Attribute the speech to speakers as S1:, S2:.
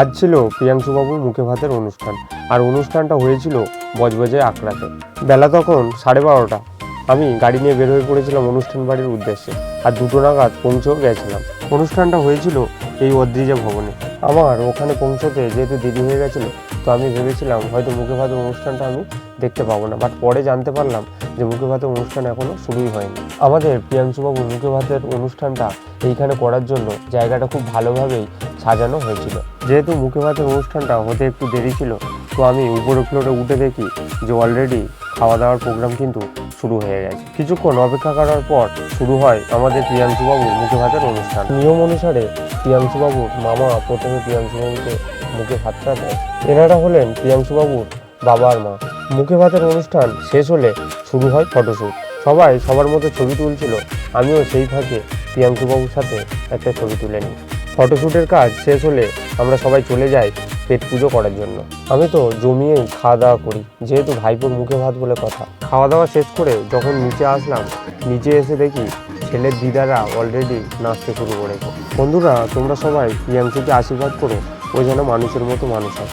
S1: আজ ছিল প্রিয়াংশুবাবুর মুখে ভাতের অনুষ্ঠান, আর অনুষ্ঠানটা হয়েছিল বজবজে আখড়াতে। বেলা তখন 12:30। আমি গাড়ি নিয়ে বের হয়ে পড়েছিলাম অনুষ্ঠান বাড়ির উদ্দেশ্যে, আর 2টো নাগাদ পৌঁছেও গেছিলাম। অনুষ্ঠানটা হয়েছিল এই অদ্রিজা ভবনে। আমার ওখানে পৌঁছতে যেহেতু দেরি হয়ে গেছিলো, তো আমি ভেবেছিলাম হয়তো মুখে ভাতের অনুষ্ঠানটা আমি দেখতে পাবো না, বাট পরে জানতে পারলাম যে মুখে ভাতের অনুষ্ঠান এখনও শুরুই হয়নি। আমাদের প্রিয়াংশুবাবুর মুখে ভাতের অনুষ্ঠানটা এইখানে করার জন্য জায়গাটা খুব ভালোভাবেই সাজানো হয়েছিল। যেহেতু মুখে ভাতের অনুষ্ঠানটা হতে একটু দেরি ছিল, তো আমি উপরের ফ্লোরে উঠে দেখি যে অলরেডি খাওয়া দাওয়ার প্রোগ্রাম কিন্তু শুরু হয়ে গেছে। কিছুক্ষণ অপেক্ষা করার পর শুরু হয় আমাদের প্রিয়াংশুবাবুর মুখে ভাতের অনুষ্ঠান। নিয়ম অনুসারে প্রিয়াংশুবাবুর মামা প্রথমে প্রিয়াংশুবাবুকে মুখে ভাতটা দেয়। এনারা হলেন প্রিয়াংশুবাবুর বাবা আর মা। মুখে ভাতের অনুষ্ঠান শেষ হলে শুরু হয় ফটোশ্যুট। সবাই সবার মতো ছবি তুলছিল, আমিও সেই ফাঁকে প্রিয়াংশুবাবুর সাথে একটা ছবি তুলে নিই। ফটোশ্যুটের কাজ শেষ হলে আমরা সবাই চলে যাই পেট পুজো করার জন্য। আমি তো জমিয়েই খাওয়া দাওয়া করি, যেহেতু ভাইপোর মুখে ভাত বলে কথা। খাওয়া দাওয়া শেষ করে যখন নিচে আসলাম, নিচে এসে দেখি ছেলের দিদারা অলরেডি নাচতে শুরু করেছে। বন্ধুরা, তোমরা সবাই প্রিয়াংশুকে আশীর্বাদ করো, ও যেন মানুষের মতো মানুষ হয়।